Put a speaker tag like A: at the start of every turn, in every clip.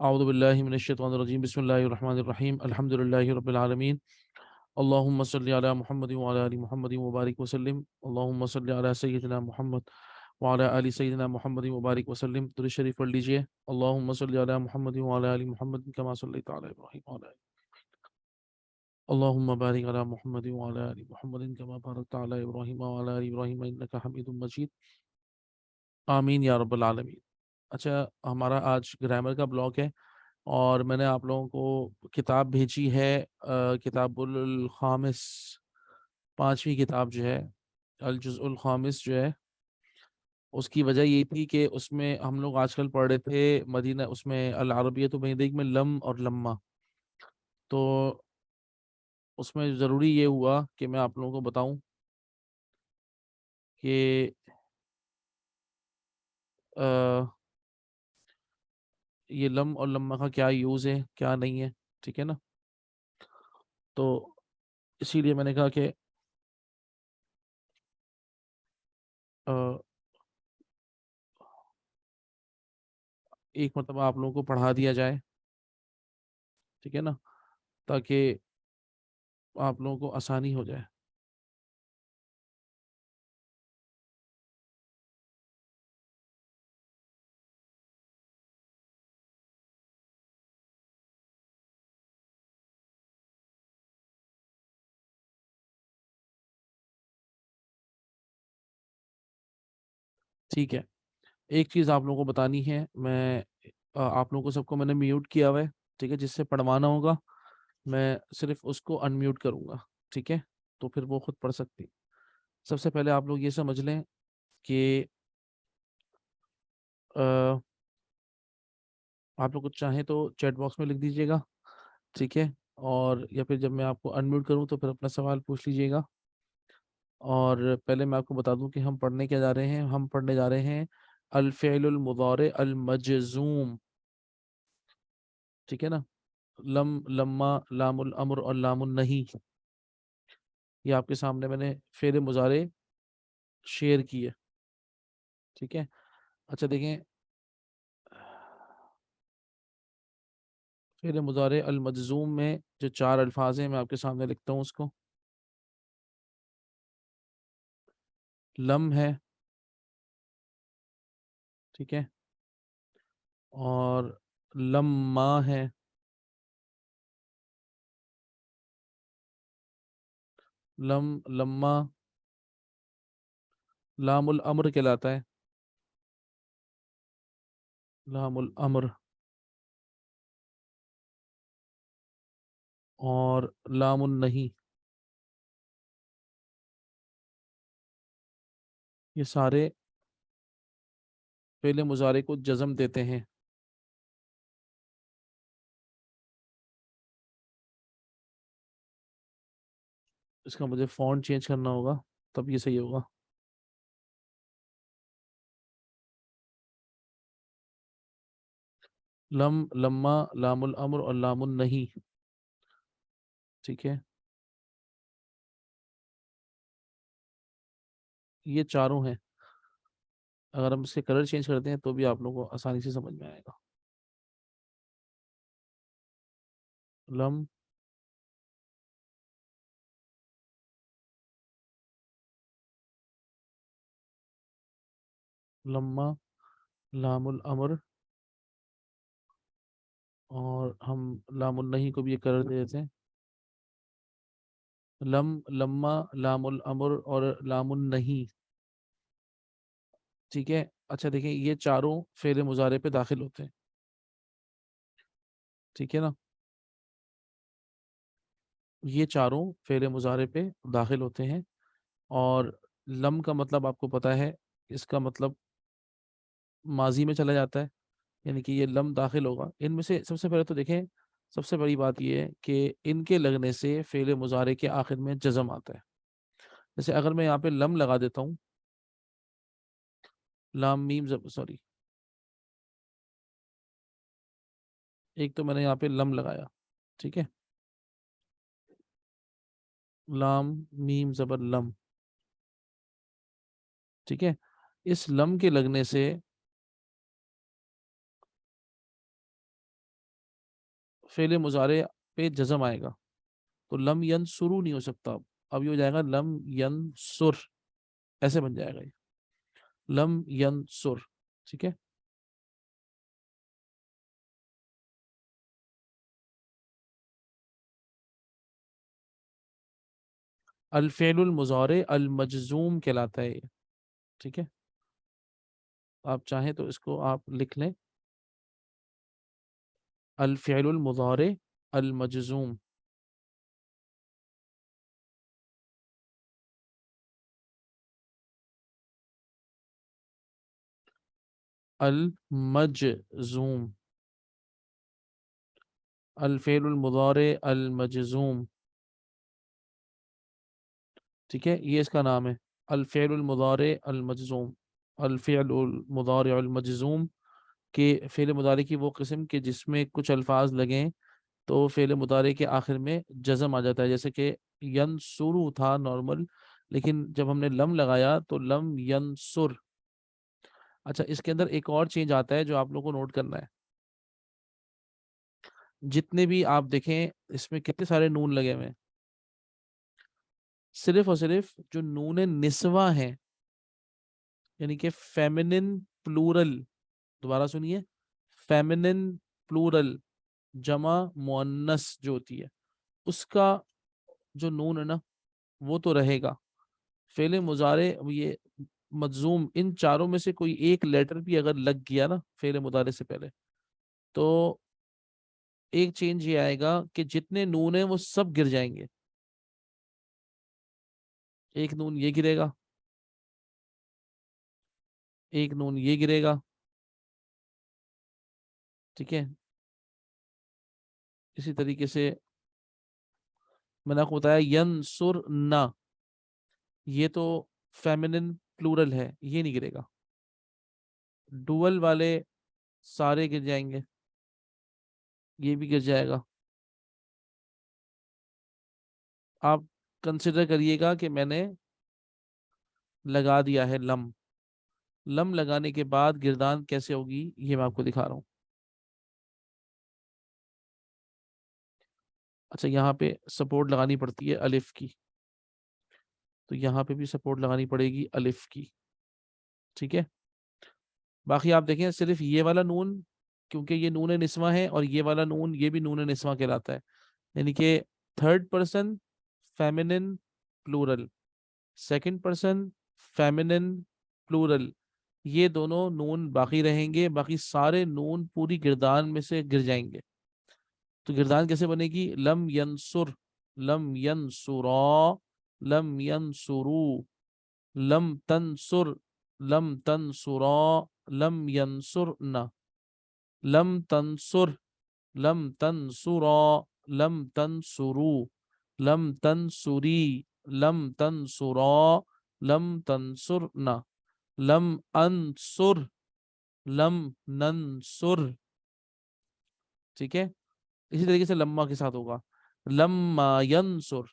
A: اعوذ باللہ من الشیطان الرجیم بسم اللہ الرحمن الرحیم الحمد للہ رب العالمین اللہم صلی علی محمد وعلی آل محمد مبارک وسلم اللہم صلی علی سیدنا محمد وعلی آل سیدنا محمد مبارک وسلم. درود شریف پڑھ لیجئے. اللہم صلی علی محمد وعلی آل محمد کما صلیت علی ابراہیم وعلی آل اللہم بارک علی محمد وعلی آل محمد کما بارکت علی ابراہیم وعلی آل ابراہیم انک حمید مجید. آمین یا رب العالمین. اچھا، ہمارا آج گرامر کا بلاک ہے اور میں نے آپ لوگوں کو کتاب بھیجی ہے، کتاب الخامس، 5ویں کتاب جو ہے، الجزء الخامس جو ہے. اس کی وجہ یہ تھی کہ اس میں ہم لوگ آج کل پڑھ رہے تھے مدینہ، اس میں العربیۃ بین میں لم اور لما، تو اس میں ضروری یہ ہوا کہ میں آپ لوگوں کو بتاؤں کہ یہ لم اور لما کا کیا یوز ہے، کیا نہیں ہے. ٹھیک ہے نا؟ تو اسی لیے میں نے کہا کہ ایک مرتبہ آپ لوگوں کو پڑھا دیا جائے. ٹھیک ہے نا؟ تاکہ آپ لوگوں کو آسانی ہو جائے. ٹھیک ہے، ایک چیز آپ لوگوں کو بتانی ہے. میں آپ لوگوں کو سب کو میں نے میوٹ کیا ہوا ہے. ٹھیک ہے، جس سے پڑھوانا ہوگا میں صرف اس کو ان میوٹ کروں گا. ٹھیک ہے، تو پھر وہ خود پڑھ سکتی. سب سے پہلے آپ لوگ یہ سمجھ لیں کہ آپ لوگ کچھ چاہیں تو چیٹ باکس میں لکھ دیجیے گا. ٹھیک ہے، اور یا پھر جب میں آپ کو ان میوٹ کروں تو پھر اپنا سوال پوچھ لیجیے گا. اور پہلے میں آپ کو بتا دوں کہ ہم پڑھنے کیا جا رہے ہیں. ہم پڑھنے جا رہے ہیں الفعل المضارع المجزوم. ٹھیک ہے نا؟ لم، لما، لام الامر اور لام النہی، یہ آپ کے سامنے میں نے فعل مضارع شیئر کی ہے. ٹھیک ہے، اچھا دیکھیں، فعل مضارع المجزوم میں جو 4 الفاظ ہیں میں آپ کے سامنے لکھتا ہوں. اس کو لم ہے، ٹھیک ہے، اور لما ہے، لما لام الامر کہلاتا ہے، لام الامر، اور لام النہی. یہ سارے فعل مضارع کو جزم دیتے ہیں. اس کا مجھے فونٹ چینج کرنا ہوگا تب یہ صحیح ہوگا. لم، لما، لام الامر اور لام النہی. ٹھیک ہے، یہ چاروں ہیں. اگر ہم اس کے کلر چینج کرتے ہیں تو بھی آپ لوگوں کو آسانی سے سمجھ میں آئے گا. لم، لما، لام الامر، اور ہم لام النہی کو بھی یہ کلر دے دیتے ہیں. لم، لما، لام الامر اور لام النہی. ٹھیک ہے، اچھا دیکھیں، یہ چاروں فعل مضارع پہ داخل ہوتے ہیں. ٹھیک ہے نا؟ یہ چاروں فعل مضارع پہ داخل ہوتے ہیں. اور لم کا مطلب آپ کو پتا ہے، اس کا مطلب ماضی میں چلا جاتا ہے، یعنی کہ یہ لم داخل ہوگا. ان میں سے سب سے پہلے تو دیکھیں، سب سے بڑی بات یہ ہے کہ ان کے لگنے سے فعل مضارع کے آخر میں جزم آتا ہے. جیسے اگر میں یہاں پہ لم لگا دیتا ہوں، لام میم سوری، ایک تو میں نے یہاں پہ لم لگایا، ٹھیک ہے، لام میم زبر لم. ٹھیک ہے، اس لم کے لگنے سے فعل مضارع پہ جزم آئے گا تو لم ینصرو نہیں ہو سکتا، اب یہ ہو جائے گا لم ینصر، ایسے بن جائے گا یہ لم ینصر. ٹھیک ہے. الفعل المضارع المجزوم کہلاتا ہے یہ. ٹھیک ہے. آپ چاہیں تو اس کو آپ لکھ لیں، الفعل المضارع المجزوم. المجزوم، الفعل المضارع المجزوم. ٹھیک ہے، یہ اس کا نام ہے، الفعل المضارع المجزوم. الفعل المضارع المجزوم کہ فعل مضارع کی وہ قسم کہ جس میں کچھ الفاظ لگیں تو فعل مضارع کے آخر میں جزم آ جاتا ہے، جیسے کہ ینصرو تھا نارمل، لیکن جب ہم نے لم لگایا تو لم ینصر. اچھا، اس کے اندر ایک اور چینج آتا ہے جو آپ لوگوں کو نوٹ کرنا ہے. جتنے بھی آپ دیکھیں اس میں کتنے سارے نون لگے ہوئے ہیں، صرف اور صرف جو نون نسواں ہیں، یعنی کہ فیمنن پلورل، دوبارہ سنیے، فیمنن پلورل جمع مؤنث جو ہوتی ہے اس کا جو نون ہے نا وہ تو رہے گا. فعل مضارع یہ مجزوم، ان چاروں میں سے کوئی ایک لیٹر بھی اگر لگ گیا نا فعل مضارع سے پہلے تو ایک چینج یہ آئے گا کہ جتنے نون ہیں وہ سب گر جائیں گے. ایک نون یہ گرے گا، ایک نون یہ گرے گا. ٹھیک ہے. اسی طریقے سے میں نے آپ کو بتایا ینصرنا، یہ تو فیمنن پلورل ہے، یہ نہیں گرے گا. ڈوول والے سارے گر جائیں گے، یہ بھی گر جائے گا. آپ کنسیڈر کریے گا کہ میں نے لگا دیا ہے لم، لم لگانے کے بعد گردان کیسے ہوگی یہ میں آپ کو دکھا رہا ہوں. اچھا، یہاں پہ سپورٹ لگانی پڑتی ہے الف کی، تو یہاں پہ بھی سپورٹ لگانی پڑے گی الف کی. ٹھیک ہے. باقی آپ دیکھیں صرف یہ والا نون، کیونکہ یہ نون نسواں ہے، اور یہ والا نون یہ بھی نون نسواں کہلاتا ہے، یعنی کہ third person feminine plural, second person feminine plural, یہ دونوں نون باقی رہیں گے، باقی سارے نون پوری گردان میں سے گر جائیں گے. تو گردان کیسے بنے گی؟ لم ینصر، لم ینصرا، لم ینصرو، لم تنصر، لم تنصرا، لم ینصرنا، لم تنصر، لم تنصرا، لم تنصرو، لم تنصری، لم تنصرا، لم تنصرنا، لم انصر، لم ننصر. ٹھیک ہے. اسی طریقے سے لما کے ساتھ ہوگا، لما ینصر،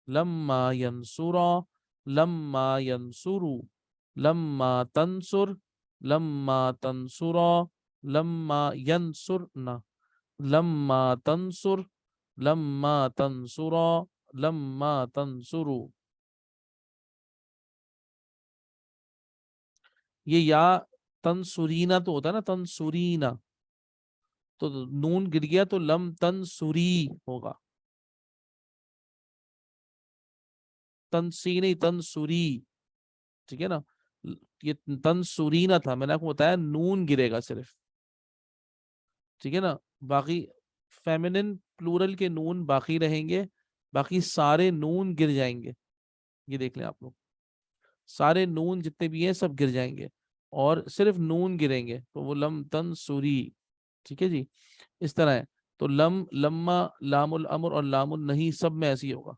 A: لما ینصرا، لما ینصرو، لما تنصر، لما تنصرا، لما ینصرنا، لما تنصر، لما تنصرا، لما تنصرو. یہ یا تنصرینا تو ہوتا ہے نا، تنصرینا، تو نون گر گیا تو لم تنصری ہوگا، تنسی نہیں تنصری. ٹھیک ہے نا. یہ تنصرینا تھا، میں نے آپ کو بتایا نون گرے گا صرف. ٹھیک ہے نا. باقی فیمنن پلورل کے نون باقی رہیں گے، باقی سارے نون گر جائیں گے. یہ دیکھ لیں آپ لوگ، سارے نون جتنے بھی ہیں سب گر جائیں گے، اور صرف نون گریں گے تو وہ لم تنصری. ٹھیک ہے جی. اس طرح ہے. تو لم، لما، لام الامر اور لام النہی سب میں ایسی ہوگا.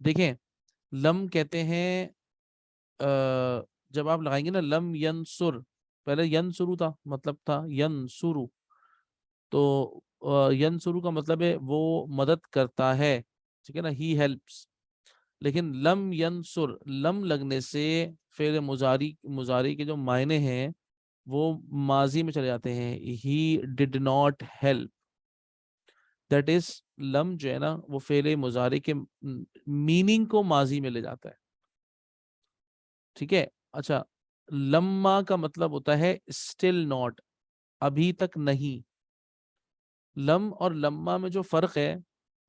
A: دیکھیں لم کہتے ہیں جب آپ لگائیں گے نا لم ینصر، پہلے ینصرو تھا، مطلب تھا ینصرو، تو ینصرو کا مطلب ہے وہ مدد کرتا ہے. ٹھیک ہے نا، ہی ہیلپس. لیکن لم ینصر، لم لگنے سے فعل مضارع کے جو معنی ہیں وہ ماضی میں چلے جاتے ہیں. He did not help. That is لم جو ہے نا وہ فعل مضارع کے میننگ کو ماضی میں لے جاتا ہے. ٹھیک ہے. اچھا, لما کا مطلب ہوتا ہے اسٹل ناٹ, ابھی تک نہیں. لم اور لما میں جو فرق ہے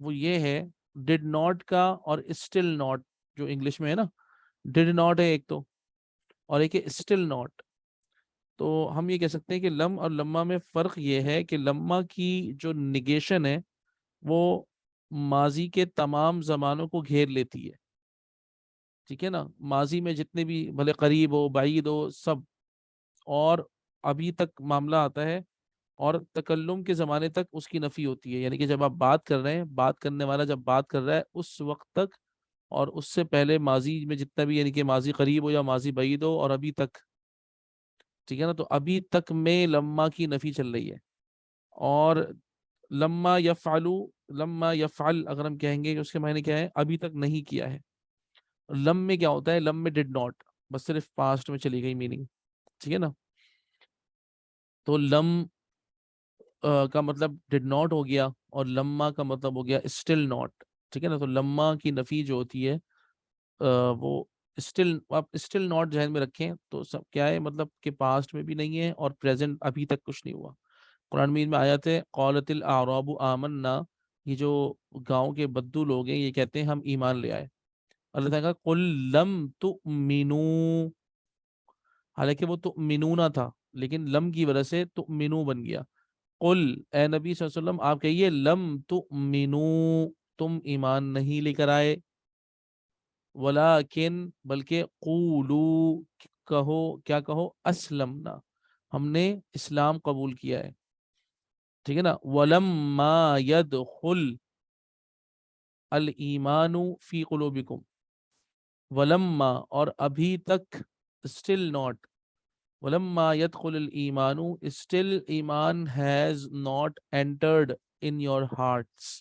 A: وہ یہ ہے, ڈڈ ناٹ کا اور اسٹل ناٹ جو انگلش میں ہے نا, ڈڈ ناٹ ہے ایک تو, اور ایک ہے اسٹل ناٹ. تو ہم یہ کہہ سکتے ہیں کہ لم اور لما میں فرق یہ ہے کہ لما کی جو نگیشن ہے وہ ماضی کے تمام زمانوں کو گھیر لیتی ہے. ٹھیک ہے نا, ماضی میں جتنے بھی بھلے قریب ہو بعید ہو سب, اور ابھی تک معاملہ آتا ہے, اور تکلم کے زمانے تک اس کی نفی ہوتی ہے. یعنی کہ جب آپ بات کر رہے ہیں, بات کرنے والا جب بات کر رہا ہے اس وقت تک, اور اس سے پہلے ماضی میں جتنا بھی, یعنی کہ ماضی قریب ہو یا ماضی بعید ہو, اور ابھی تک. ٹھیک ہے نا, تو ابھی تک میں لما کی نفی چل رہی ہے. اور لما یفعلو, لما یفعل اگر ہم کہیں گے کہ اس کے معنی کیا ہے, ابھی تک نہیں کیا ہے. لم میں کیا ہوتا ہے, لم میں ڈڈ ناٹ, بس صرف پاسٹ میں چلی گئی میننگ. ٹھیک ہے نا, تو لم کا مطلب ڈڈ ناٹ ہو گیا, اور لما کا مطلب ہو گیا اسٹل ناٹ. ٹھیک ہے نا, تو لما کی نفی جو ہوتی ہے وہ اسٹل, آپ اسٹل ناٹ ذہن میں رکھیں تو سب کیا ہے, مطلب کہ پاسٹ میں بھی نہیں ہے اور پریزنٹ ابھی تک کچھ نہیں ہوا. قرآن مجید میں آیت ہے قالت الاعراب آمنا, یہ جو گاؤں کے بدو لوگ ہیں یہ کہتے ہیں ہم ایمان لے آئے. اللہ تعالیٰ کہا قل لم تؤمنوا, حالانکہ وہ تؤمنون تھا لیکن لم کی وجہ سے تؤمنو بن گیا. قل, اے نبی صلی اللہ علیہ وسلم آپ کہیے لم تؤمنو, تم ایمان نہیں لے کر آئے. ولیکن, بلکہ قولو, کہو, کیا کہو, اسلمنا, ہم نے اسلام قبول کیا ہے. ٹھیک ہے نا, ولما يدخل الایمان فی قلوبکم, ولما اور ابھی تک, still not, ولما يدخل الایمان, still ایمان has not entered in your hearts.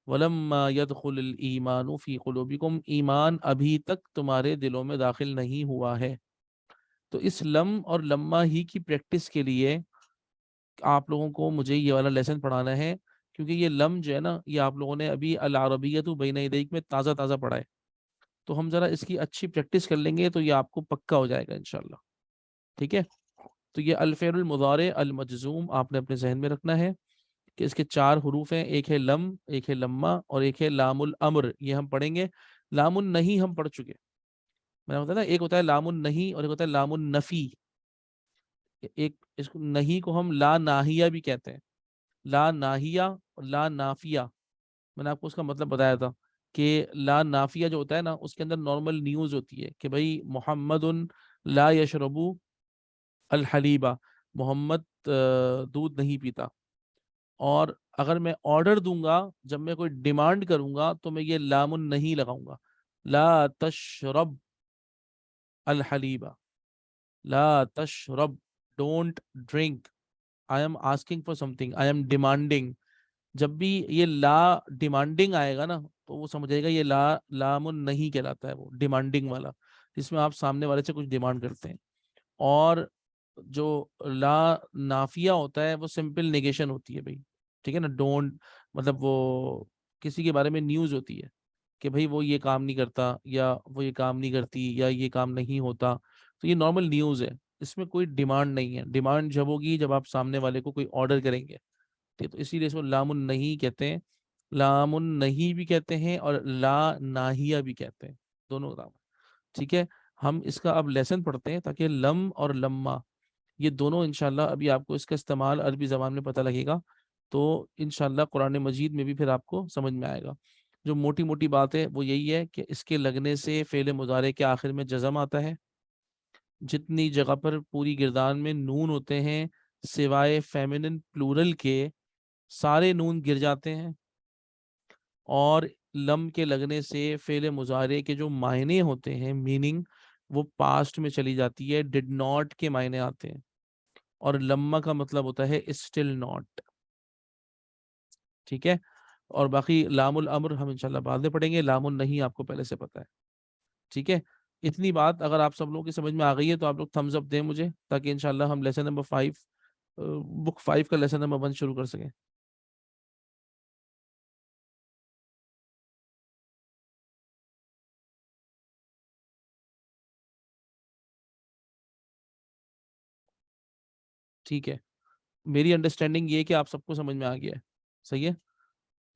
A: ولما يدخل الایمان فی قلوبکم, ایمان ابھی تک تمہارے دلوں میں داخل نہیں ہوا ہے. تو اس لم اور لما ہی کی پریکٹس کے لیے آپ لوگوں کو مجھے یہ والا لیسن پڑھانا ہے, کیونکہ یہ لم جو ہے نا یہ آپ لوگوں نے ابھی العربیۃ بین یدیک میں تازہ تازہ پڑھا ہے. تو ہم ذرا اس کی اچھی پریکٹس کر لیں گے تو یہ آپ کو پکا ہو جائے گا انشاءاللہ. ٹھیک ہے, تو یہ الفعل المضارع المجزوم آپ نے اپنے ذہن میں رکھنا ہے کہ اس کے 4 حروف ہیں, ایک ہے لم, ایک ہے لما, اور ایک ہے لام الامر. یہ ہم پڑھیں گے. لام النہی ہم پڑھ چکے, میں نے بتایا نا, ایک ہوتا ہے لام النہی اور ایک ہوتا ہے لام النفی. ایک اس کو نہیں کو ہم لا ناہیہ بھی کہتے ہیں, لا ناہیہ اور لا نافیہ. میں نے آپ کو اس کا مطلب بتایا تھا کہ لا نافیہ جو ہوتا ہے نا اس کے اندر نارمل نیوز ہوتی ہے کہ بھائی محمد لا یشربو الحلیبہ, محمد دودھ نہیں پیتا. اور اگر میں آرڈر دوں گا, جب میں کوئی ڈیمانڈ کروں گا تو میں یہ لام نہیں لگاؤں گا, لا تشرب الحلیبہ, لا تشرب, don't drink. I am asking for something, I am demanding. جب بھی یہ لا ڈیمانڈنگ آئے گا نا تو وہ سمجھے گا یہ لام نہیں کہلاتا ہے, وہ ڈیمانڈنگ والا, جس میں آپ سامنے والے سے کچھ ڈیمانڈ کرتے ہیں. اور جو لا نافیہ ہوتا ہے وہ سمپل نیگیشن ہوتی ہے بھائی. ٹھیک ہے نا, ڈونٹ مطلب وہ کسی کے بارے میں نیوز ہوتی ہے کہ بھائی وہ یہ کام نہیں کرتا, یا وہ یہ کام نہیں کرتی, یا یہ کام نہیں ہوتا. تو یہ نارمل نیوز ہے, اس میں کوئی ڈیمانڈ نہیں ہے. ڈیمانڈ جب ہوگی جب آپ سامنے والے کو کوئی آرڈر کریں گے. تو اسی لیے اس کو لام النہی کہتے ہیں, لام النہی بھی کہتے ہیں اور لا ناہیہ بھی کہتے ہیں, دونوں کام. ٹھیک ہے, ہم اس کا اب لیسن پڑھتے ہیں تاکہ لم اور لما یہ دونوں انشاءاللہ ابھی آپ کو اس کا استعمال عربی زبان میں پتہ لگے گا, تو انشاءاللہ قرآن مجید میں بھی پھر آپ کو سمجھ میں آئے گا. جو موٹی موٹی بات ہے وہ یہی ہے کہ اس کے لگنے سے فعل مضارع کے آخر میں جزم آتا ہے. جتنی جگہ پر پوری گردان میں نون ہوتے ہیں سوائے فیمینن پلورل کے, سارے نون گر جاتے ہیں. اور لم کے لگنے سے فعل مضارع کے جو معنی ہوتے ہیں, میننگ, وہ پاسٹ میں چلی جاتی ہے, ڈڈ ناٹ کے معنی آتے ہیں. اور لما کا مطلب ہوتا ہے اسٹل ناٹ. ٹھیک ہے, اور باقی لام الامر ہم انشاءاللہ بعد میں پڑھیں گے, لام النہی آپ کو پہلے سے پتہ ہے. ٹھیک ہے, اتنی بات اگر آپ سب لوگوں کی سمجھ میں آ گئی ہے تو آپ لوگ تھمز اپ دیں مجھے، تاکہ انشاءاللہ ہم لیسن نمبر 5 بک 5 کا لیسن نمبر 1 شروع کر سکیں. ٹھیک ہے، میری انڈرسٹینڈنگ یہ ہے کہ آپ سب کو سمجھ میں آ گیا ہے. صحیح ہے،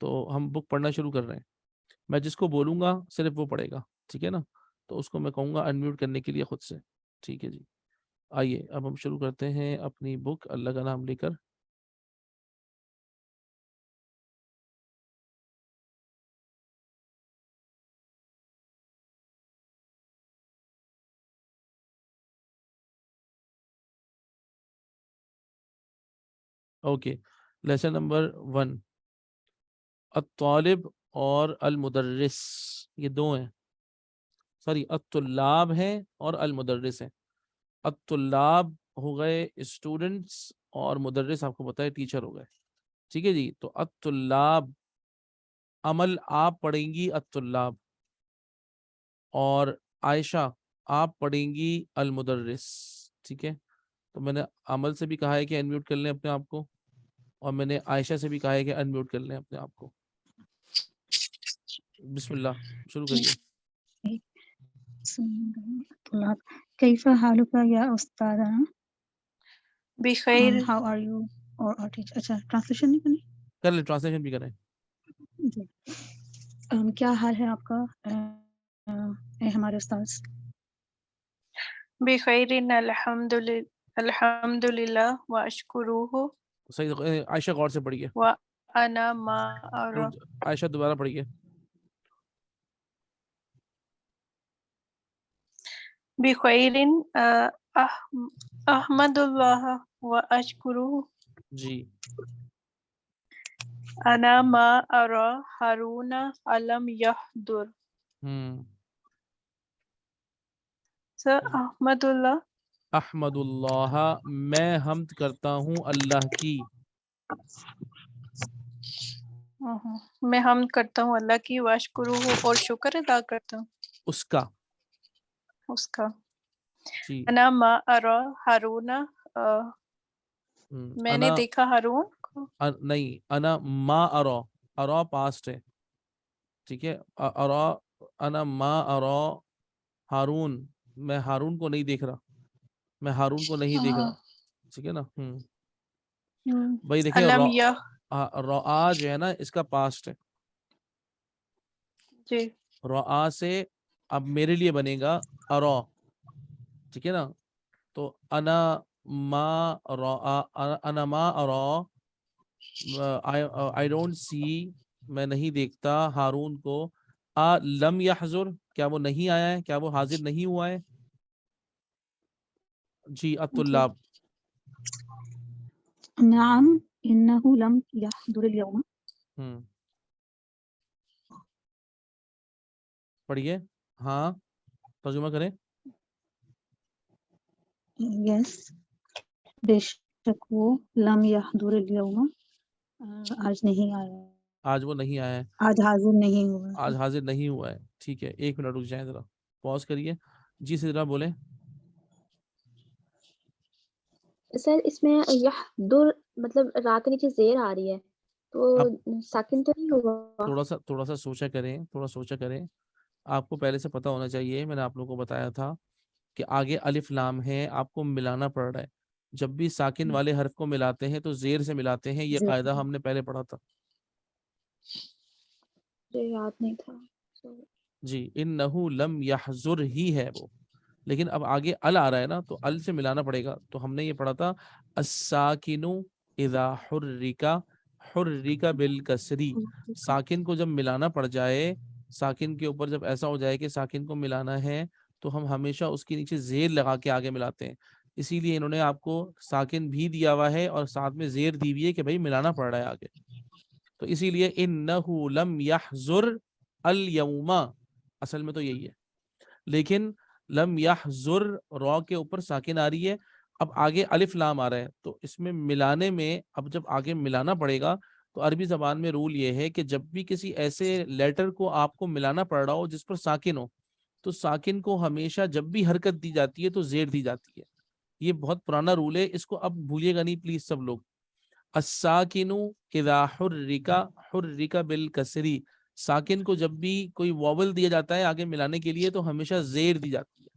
A: تو ہم بک پڑھنا شروع کر رہے ہیں. میں جس کو بولوں گا صرف وہ پڑھے گا، ٹھیک ہے نا؟ تو اس کو میں کہوں گا انمیوٹ کرنے کے لیے خود سے. ٹھیک ہے جی، آئیے اب ہم شروع کرتے ہیں اپنی بک اللہ کا نام لے کر. اوکے، لیسن نمبر 1، الطالب اور المدرس، یہ دو ہیں. سوری، الطلاب ہیں اور المدرس ہیں. الطلاب ہو گئے اسٹوڈنٹس اور مدرس آپ کو پتا ہے ٹیچر ہو گئے. ٹھیک ہے جی، تو الطلاب عمل آپ پڑھیں گی الطلاب، اور عائشہ آپ پڑھیں گی المدرس. ٹھیک ہے، تو میں نے عمل سے بھی کہا ہے کہ انمیوٹ کر لیں اپنے آپ کو، اور میں نے عائشہ سے بھی کہا ہے کہ انمیوٹ کر لیں اپنے آپ کو. بسم اللہ، شروع کریے.
B: كيف حالك يا أستاذنا؟
C: بخیر.
B: How are you or teacher؟ اچھا ٹرانسلیشن نہیں کرنی؟
A: کر لیں، ٹرانسلیشن بھی کریں.
B: جی، کیا حال ہے آپ کا اے ہمارے استاذ؟
C: بخیر الحمد للہ واشکروہ.
A: صحیح، عائشہ غور سے پڑھیے.
C: وانا ما ارى.
A: عائشہ دوبارہ پڑھیے.
C: بخیر احمد اللہ واشکروہ.
A: جی،
C: انا ما ارى ہارون علم یحضر. سر احمد اللہ،
A: احمد اللہ، میں حمد کرتا ہوں اللہ کی.
C: میں حمد کرتا ہوں اللہ کی، واشکروہ اور شکر ادا کرتا ہوں
A: اس کا.
C: اس کا.
A: جی،
C: انا ما ارى ہارون، میں نے
A: انا
C: دیکھا ہارون کو.
A: نہیں، انا ما ارا، ارا پاسٹ ہے. ٹھیک ہے، ارا، انا ما ارا ہارون، میں ہارون کو نہیں دیکھ رہا، میں ہارون کو نہیں دیکھ رہا. ٹھیک ہے نا. بھائی دیکھیں،
C: علم
A: رعا جو ہے نا اس کا پاسٹ ہے.
C: جی
A: رعا سے اب میرے لیے بنے گا ارا. ٹھیک ہے نا، تو انا ما رعا، انا ما ارا، I don't see، میں نہیں دیکھتا ہارون کو. لم یحضر، کیا وہ نہیں آیا ہے، کیا وہ حاضر نہیں ہوا ہے. جی، الطلاب.
B: نعم إنه لم يحضر اليوم.
A: پڑھیے، ہاں ترجمہ کریں.
B: Yes، بے شک وہ لم يحضر اليوم، آج نہیں آیا،
A: آج وہ نہیں آیا ہے،
B: آج حاضر نہیں ہوا.
A: آج حاضر نہیں ہوا ہے. ٹھیک ہے، 1 منٹ رک جائیں ذرا، پاز کریے. جی سدرا بولیں.
D: سر اس میں یحضر مطلب را کے نیچے زیر آ رہی ہے تو
A: اب
D: ساکن تو نہیں ہوگا؟
A: تھوڑا سا سوچا کریں، تھوڑا سوچا کریں. آپ کو پہلے سے پتا ہونا چاہیے، میں نے آپ لوگوں کو بتایا تھا کہ آگے الف لام ہے، آپ کو ملانا پڑ رہا ہے. جب بھی ساکن والے حرف کو ملاتے ہیں تو زیر سے ملاتے ہیں، یہ قاعدہ ہم نے پہلے پڑھا تھا.
D: مجھے یاد نہیں تھا.
A: جی، انہو لم یحضر ہی ہے وہ، لیکن اب آگے ال آ رہا ہے نا، تو ال سے ملانا پڑے گا. تو ہم نے یہ پڑھا تھا الساکن اذا حرک، حرک بالکسری. ساکن کو جب ملانا پڑ جائے، ساکن کے اوپر جب ایسا ہو جائے کہ ساکن کو ملانا ہے، تو ہم ہمیشہ اس کے نیچے زیر لگا کے آگے ملاتے ہیں. اسی لیے انہوں نے آپ کو ساکن بھی دیا ہوا ہے اور ساتھ میں زیر دی ہوئی ہے کہ بھائی ملانا پڑ رہا ہے آگے. تو اسی لیے انہو لم یحضر الیوم، اصل میں تو یہی ہے، لیکن لم یحضر را کے اوپر ساکن آ رہی ہے. اب آگے الف لام آ رہا ہے، تو اس میں ملانے میں اب جب آگے ملانا پڑے گا تو عربی زبان میں رول یہ ہے کہ جب بھی کسی ایسے لیٹر کو آپ کو ملانا پڑ رہا ہو جس پر ساکن ہو، تو ساکن کو ہمیشہ جب بھی حرکت دی جاتی ہے تو زیر دی جاتی ہے. یہ بہت پرانا رول ہے, اس کو اب بھولیے گا نہیں پلیز سب لوگ. الساکن اذا حرک بالکسری, ساکن کو جب بھی کوئی واول دیا جاتا ہے آگے ملانے کے لیے تو ہمیشہ زیر دی جاتی ہے.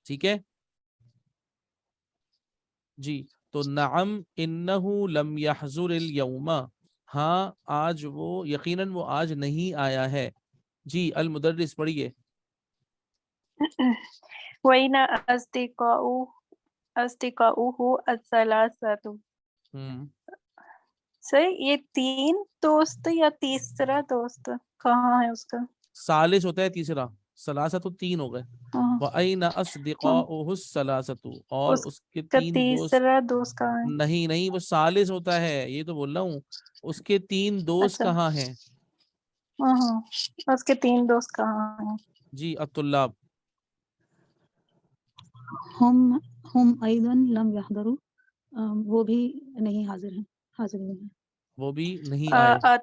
A: ٹھیک ہے جی. تو نعم انہو لم یحضر اليوم, ہاں آج وہ یقیناً وہ آج نہیں آیا ہے. جی المدرس پڑھیے.
C: وَإِنَ أَصْدِقَاؤُهُ الثَّلَاثَةُ. صحیح, یہ 3 دوست یا تیسرا دوست کہاں ہے اس کا؟
A: ثالث ہوتا ہے تیسرا, ثلاثہ تو 3 ہو گئے. وَأَيْنَ أَصْدِقَاؤُهُ الثَّلَاثَةُ, اور
C: اس
A: اس کے
C: کا
A: 3 دوست.
C: تیسرا دوست کہاں ہے؟
A: نہیں وہ ثالث ہوتا ہے, یہ تو بول رہا ہوں. اس کے 3 دوست
C: اچھا,
A: کہاں ہیں؟
C: اس کے 3 دوست کہاں ہیں؟
A: جی الطلاب.
B: ہم ایضا لم یحضروا, وہ بھی نہیں حاضر ہیں, حاضر نہیں ہیں.
A: وہ بھی نہیں آئے.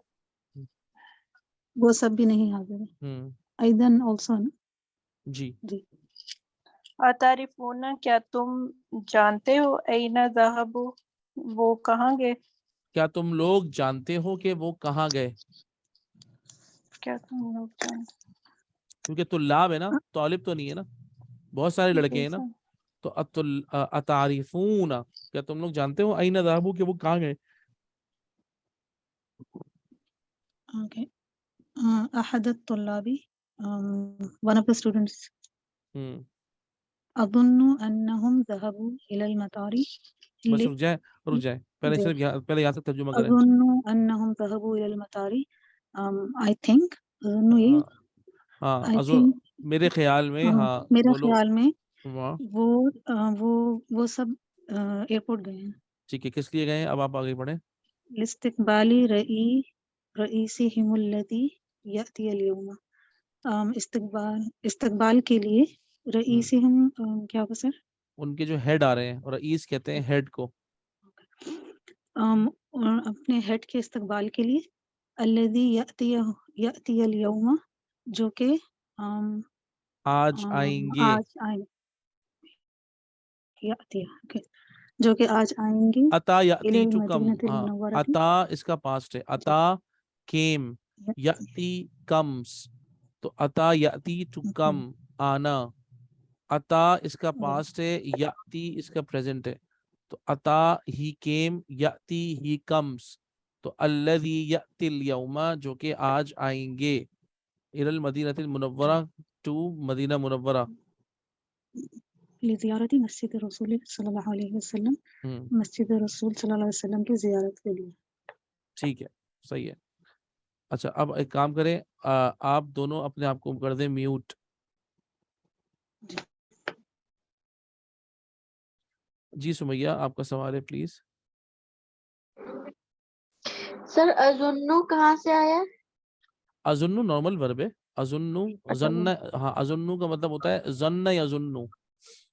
B: وہ سب بھی نہیں حاضر ہیں. ایضا آلسو.
A: جی
B: جی.
C: اتعرفون, کیا تم جانتے ہو, این ذهبوا, وہ کہاں گئے؟
A: کیا تم لوگ جانتے ہو کہ وہ کہاں گئے؟
C: کیا تم لوگ جانتے
A: کیونکہ طلاب ہے نا, طالب تو نہیں ہے نا, بہت سارے لڑکے ہیں نا. تو اتعرفون, کیا تم لوگ جانتے ہو, این ذهبوا, کہ وہ کہاں گئے؟
B: Okay. أحد الطلاب, one of the students, أظن أنهم ذهبوا إلى المطار.
A: بس رک جائیں پہلے
B: جی.
A: صرف پہلے یہاں تک ترجمہ کریں.
B: أظن أنهم ذهبوا إلى المطار. I think, I think,
A: میرے خیال میں, ہاں
B: میرے
A: بولو.
B: خیال میں وہ سب ایئرپورٹ گئے ہیں.
A: ٹھیک ہے, کس لیے گئے ہیں, اب آپ آگے پڑھیں.
B: لاستقبال رئیسهم الذي يأتي اليوم. استقبال کے لیے رئیسهم, کیا ہوگا سر؟
A: ان کے جو ہیڈ آ رہے ہیں, اور رئیس کہتے ہیں ہیڈ کو.
B: اپنے ہیڈ کے استقبال کے لیے الذي يأتي اليوم, جو کہ
A: آج آئیں گے.
B: آج آئیں جو کہ آج آئیں گے.
A: عطا یاتی ٹو کم,
B: المدینۃ المنورۃ.
A: عطا اس کا پاسٹ ہے, عطا کیم, یاتی کمس, تو عطا یاتی ٹو کم, آنا. عطا اس کا پاسٹ ہے, یاتی اس کا پریزنٹ ہے. تو عطا ہی کیم, یاتی ہی کمس, تو الذی یاتی الیوم, جو کہ آج آئیں گے. الی المدینۃ المنورہ, ٹو مدینہ منورہ.
B: لزیارت مسجد رسول صلی اللہ علیہ وسلم, مسجد رسول صلی اللہ علیہ وسلم کی زیارت کے لیے.
A: ٹھیک ہے, صحیح ہے. اچھا اب ایک کام کریں, آپ دونوں اپنے آپ کو کر دیں میوٹ. جی سمیہ, آپ کا سوال ہے پلیز.
D: سر اظنو کہاں سے آیا؟
A: اظنو نارمل ورب ہے. اظنو ظن, ہاں اظنو کا مطلب ہوتا ہے ظن یظنو.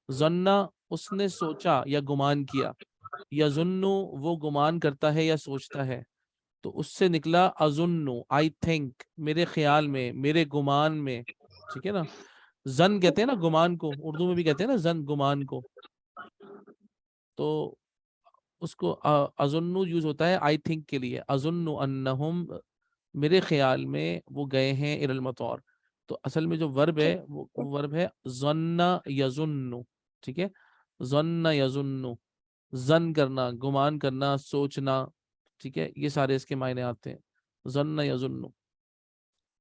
A: ظن اس نے سوچا یا گمان کیا, یظنو وہ گمان کرتا ہے یا سوچتا ہے, تو اس سے نکلا اظنو, آئی تھنک, میرے خیال میں, میرے گمان میں. ٹھیک ہے نا, ظن کہتے ہیں نا گمان کو, اردو میں بھی کہتے ہیں نا ظن گمان کو. تو اس کو اظنو یوز ہوتا ہے آئی تھنک کے لیے. اظنو انہم, میرے خیال میں وہ گئے ہیں الی المطار. تو اصل میں جو ورب ہے وہ ورب ہے ظن یظنو. ٹھیک ہے, ظن یظنو, ظن کرنا, گمان کرنا, سوچنا. ٹھیک ہے, یہ سارے اس کے معنی آتے ہیں, ظن یظنو.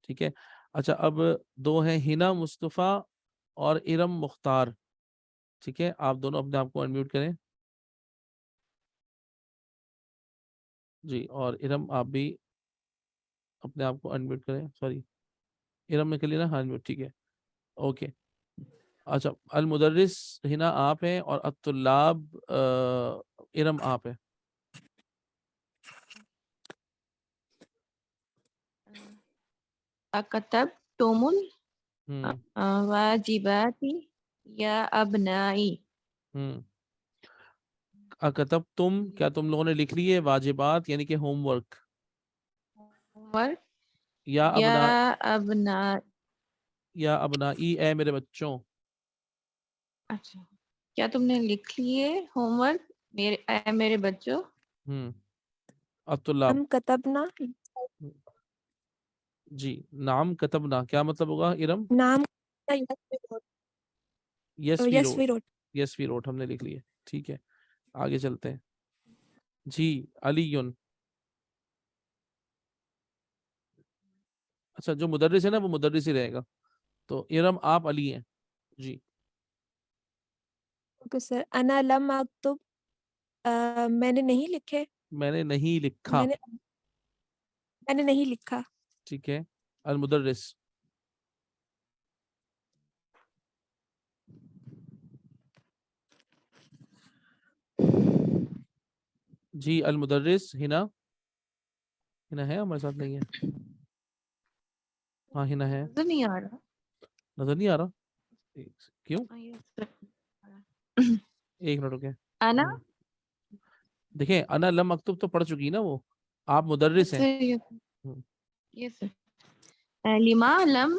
A: ٹھیک ہے. اچھا اب 2 ہیں, ہنا مصطفیٰ اور ارم مختار. ٹھیک ہے, آپ دونوں اپنے آپ کو انمیوٹ کریں. جی, اور ارم آپ بھی اپنے آپ کو انمیوٹ کریں. سوری ارم میں کر لینا, ہاں انمیوٹ, ٹھیک ہے, اوکے. اچھا المدرس ہنا آپ ہیں, اور الطلاب ارم آپ ہیں.
D: اکتب تومل واجباتی یا ابنائی.
A: اکتب تم, کیا تم لوگوں نے لکھ لی ہے واجبات یعنی کہ ہوم ورک,
D: ورک
A: یا ابنا,
D: ابنا
A: یا ابنائی اے میرے بچوں.
E: اچھا کیا تم نے لکھ لیے ہوم ورک میرے بچوں؟
A: الطلاب.
F: ہم کتبنا
A: جی نام کتبنا کیا مطلب ہوگا ارم؟
F: نام
A: yes we
F: yes
A: wrote.
F: We wrote.
A: Yes we wrote ہم نے لکھ لیے. ٹھیک ہے آگے چلتے ہیں. جی علی. اچھا جو مدرس ہے نا وہ مدرس ہی رہے گا. تو ارم آپ علی ہیں. جی
F: اوکے سر. انا لم اکتب میں نے نہیں لکھے.
A: میں نے نہیں لکھا.
F: میں نے نہیں لکھا.
A: ٹھیک ہے. المدرس. جی المدرس. ہنا ہے ہمارے ساتھ نہیں ہے؟ ہاں ہنا ہے.
E: نظر نہیں آ رہا.
A: نظر نہیں آ رہا کیوں؟ ایک منٹ رکے.
E: انا
A: دیکھیں انا لم اکتب تو پڑھ چکی نا وہ. آپ مدرس ہیں.
E: یس سر. لما لم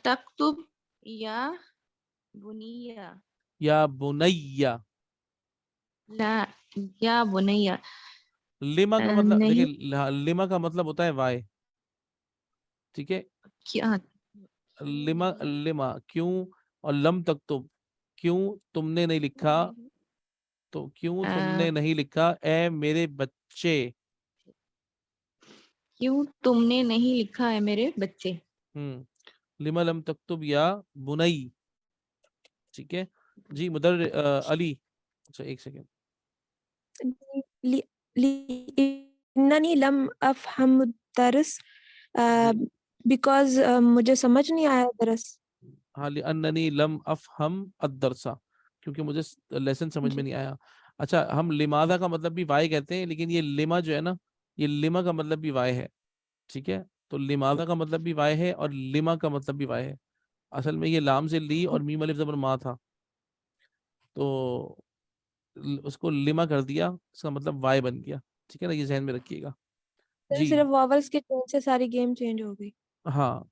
E: تکتب یا بنیا.
A: یا بنیا.
E: لا یا بنیا.
A: لما کا مطلب
E: نہیں
A: دیکھیں لما کا مطلب ہوتا ہے وائے. ٹھیک ہے.
E: کیا
A: لما کیوں. اور لم تکتب کیوں تم نے نہیں لکھا. تو کیوں تم نے نہیں لکھا اے میرے بچے.
E: کیوں تم نے نہیں لکھا ہے میرے بچے.
A: لما لم تکتب یا بنئی. ٹھیک ہے. جی علی. اچھا ایک سیکنڈ.
F: اننی لم افہم الدرس بیکاز مجھے سمجھ نہیں آیا درس.
A: ہاں لأننی لم افہم الدرس کیونکہ مجھے لیسن سمجھ میں نہیں آیا. اچھا ہم لماذا کا مطلب بھی وائے کہتے ہیں لیکن یہ لما جو ہے نا یہ لما کا مطلب بھی وائے ہے. ٹھیک ہے. تو لماذا کا مطلب بھی وائے ہے اور لما کا مطلب بھی وائے ہے. اصل میں یہ لام سے لی اور میم الف زبر ما تھا تو اس کو لما کر دیا اس کا مطلب وائے بن گیا. ٹھیک ہے نا یہ ذہن میں رکھیے گا. جی
F: صرف واولز کے چینج سے ساری گیم چینج ہو گئی.
A: ہاں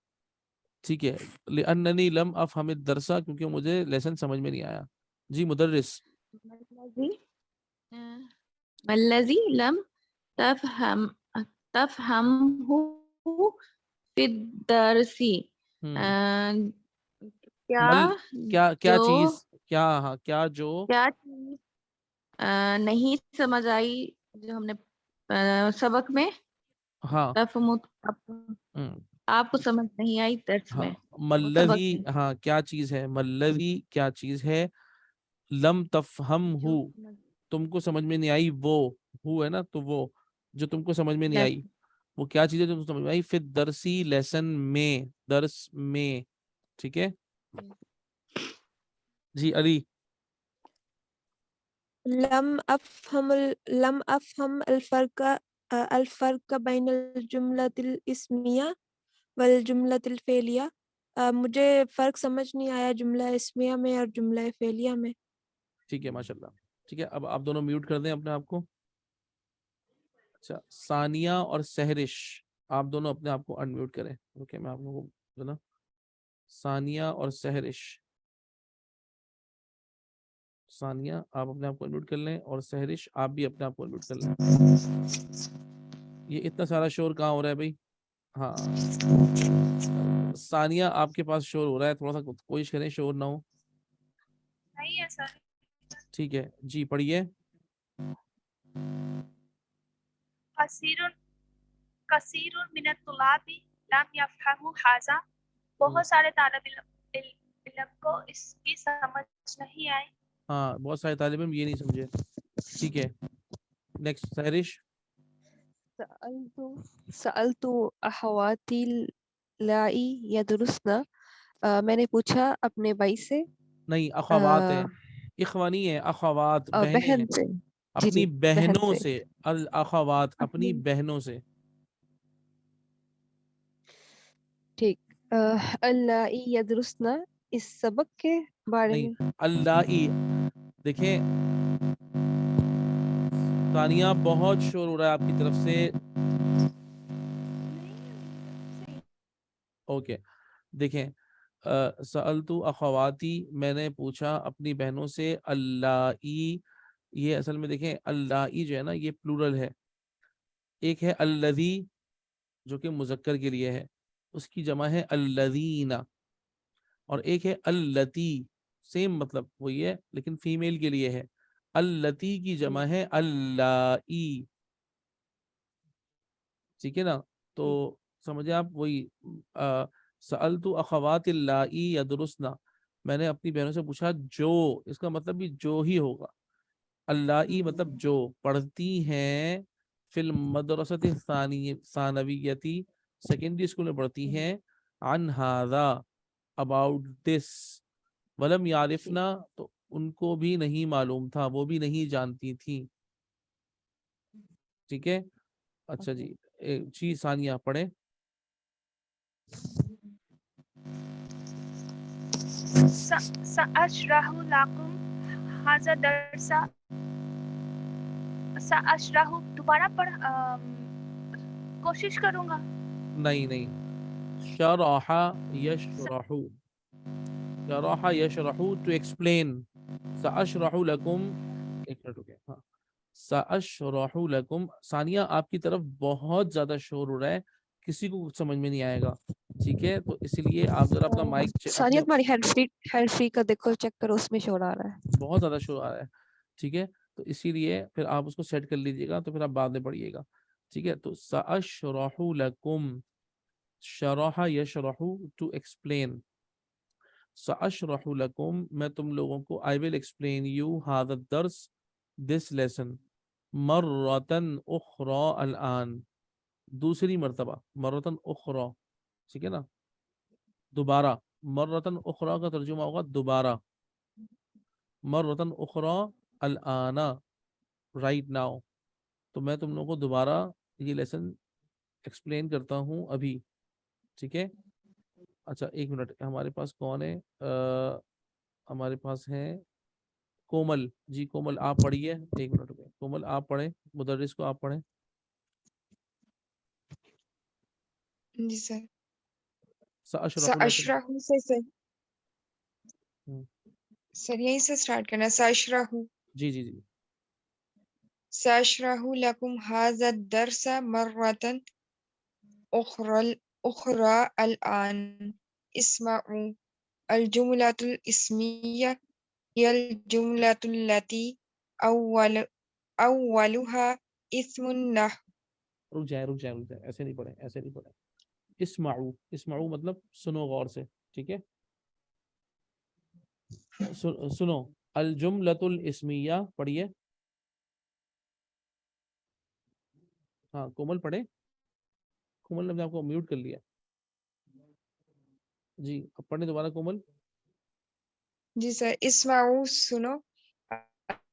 A: ٹھیک ہے. لأننی لم افہم الدرس کیونکہ مجھے لیسن سمجھ میں نہیں آیا. جی مدرس.
E: الذی لم تفہمہ فی الدرس.
A: کیا چیز کیا جو
E: چیز نہیں سمجھ آئی جو ہم نے سبق میں.
A: ہاں
E: آپ کو سمجھ نہیں آئی درس میں.
A: ملذی. ہاں کیا چیز ہے. ملذی کیا چیز ہے. لم تفہمہ تم کو سمجھ میں نہیں آئی. وہ ہے نا تو وہ جو تم کو سمجھ میں نہیں آئی وہ کیا چیز ہے جو تم کو سمجھ میں آئی. فی الدرسی لیسن میں. درس میں. ٹھیک ہے. جی علی.
F: لم افہم الفرق بین الجملۃ الاسمیہ والجملۃ الفعلیہ. مجھے فرق سمجھ نہیں آیا جملہ اسمیہ میں اور جملہ فعلیہ میں.
A: ٹھیک ہے ماشاء اللہ. ٹھیک ہے اب آپ دونوں میوٹ کر دیں اپنے آپ کو. اچھا ثانیہ اور سہرش آپ دونوں اپنے آپ کو انمیوٹ کریں. اوکے میں آپ لوگوں کو جو نا ثانیہ اور سہرش. ثانیہ آپ اپنے آپ کو انمیوٹ کر لیں اور سہرش آپ بھی اپنے آپ کو انمیوٹ کر لیں. یہ اتنا سارا شور کہاں ہو رہا ہے بھائی؟ ہاں ثانیہ آپ کے پاس شور ہو رہا ہے تھوڑا سا کوشش کریں شور نہ ہو.
C: نہیں ہے سر.
A: ٹھیک ہے جی پڑھیے.
C: کثیر من الطلاب لم یفہموا ھذا. بہت سارے طالب علم کو اس کی سمجھ نہیں آئی.
A: ہاں بہت سارے طالب علم یہ نہیں سمجھے. ٹھیک ہے نیکسٹ سہرش.
G: سألت اخواتی لائی یدرسنا. میں نے پوچھا اپنے بھائی سے.
A: نہیں اخوات ہیں. اخوانی ہے اخوات بہنیں ہیں.
G: بہن سے.
A: اپنی
G: بہن
A: بہنوں
G: سے.
A: سے. الاخوات اپنی بہنوں سے.
G: ٹھیک. اللائی یدرسنا اس سبق کے بارے میں.
A: نہیں اللائی. دیکھیں ثانیہ بہت شور ہو رہا ہے آپ کی طرف سے. اوکے دیکھیں سألتو اخواتی میں نے پوچھا اپنی بہنوں سے، اللائی یہ اصل میں دیکھیں اللائی جو ہے نا یہ پلورل ہے، ایک ہے الذی جو کہ مذکر کے لیے ہے، اس کی جمع ہے الذین، اور ایک ہے اللتی سیم مطلب وہی ہے لیکن فیمیل کے لیے ہے، اللتی کی جمع ہے اللائی، ٹھیک ہے نا؟ تو سمجھے آپ وہی سألتو اخوات اللائی یدرسنا، میں نے اپنی بہنوں سے پوچھا جو، اس کا مطلب بھی جو ہی ہوگا، اللائی مطلب جو پڑھتی ہیں، فی المدرسۃ ثانویتی سیکنڈری اسکول میں پڑھتی ہیں، عن ہذا اباؤٹ دس، ولم یعرفنا تو ان کو بھی نہیں معلوم تھا، وہ بھی نہیں جانتی تھیں، ٹھیک ہے؟ اچھا جی جی ثانیہ پڑھیں.
C: سأشرح لكم هذا الدرس. سأشرح دوبارہ کوشش کروں گا.
A: نہیں شرح یشرح، شرح یشرح ٹو ایکسپلین، سأشرح لکم، ایک منٹ رکے، ہاں سأشرح لکم. ثانیہ آپ کی طرف بہت زیادہ شور ہو رہا ہے، کسی کو کچھ سمجھ میں نہیں آئے گا، ٹھیک ہے؟ تو اس لیے آپ ذرا اپنا مائک
G: ثانیہ تمہاری ہینڈ فری کا دیکھو چیک کرو، اس میں شور آ رہا ہے،
A: بہت زیادہ شور آ رہا ہے، ٹھیک ہے؟ تو اسی لیے پھر آپ اس کو سیٹ کر لیجیے گا، تو پھر آپ بعد میں پڑھیے گا، ٹھیک ہے؟ تو سأشرح لکم، شرح یشرح ٹو ایکسپلین، سأشرح لکم میں تم لوگوں کو I will explain you هذا الدرس this lesson مرتن اخرى الآن، دوسری مرتبہ، مرتن اخرى، ٹھیک ہے نا؟ دوبارہ، مرتن اخرى کا ترجمہ ہوگا دوبارہ، مرتن اخرى الآن right now، تو میں تم لوگوں کو دوبارہ یہ لیسن ایکسپلین کرتا ہوں ابھی، ٹھیک ہے؟ اچھا ایک منٹ، ہمارے پاس کون ہے؟ ہمارے پاس ہیں کومل، جی کومل آپ پڑھیے، ایک منٹ رکے، کومل آپ پڑھیں، مدرس کو آپ پڑھیں.
E: جی سر.
A: سأشرح لکم،
E: سر یہیں سے سٹارٹ کرنا ہے.
A: جی جی جی
E: سأشرح لكم هذا الدرس مرة أخرى الآن. اسمعوا. الجملة الاسمية هي الجملة التي أولها اسم النحو.
A: رک جائیں ایسے نہیں پڑھیں. اسمعوا مطلب سنو غور سے، ٹھیک ہے؟ سنو، الجملۃ الاسمیہ پڑھیے. ہاں کومل پڑھے، کومل نے آپ کو میوٹ کر لیا. جی اب پڑھیں دوبارہ کومل.
E: جی سر. اسمعوا سنو.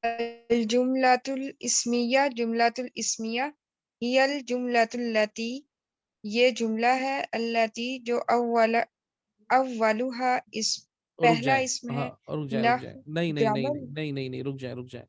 E: الجملة الاسمیہ جملۃ الاسمیہ ہی الجملۃ التی یہ جملہ ہے التی جو اولها اس پہلا اسم ہے.
A: رک جائیں نہیں رک جائیں،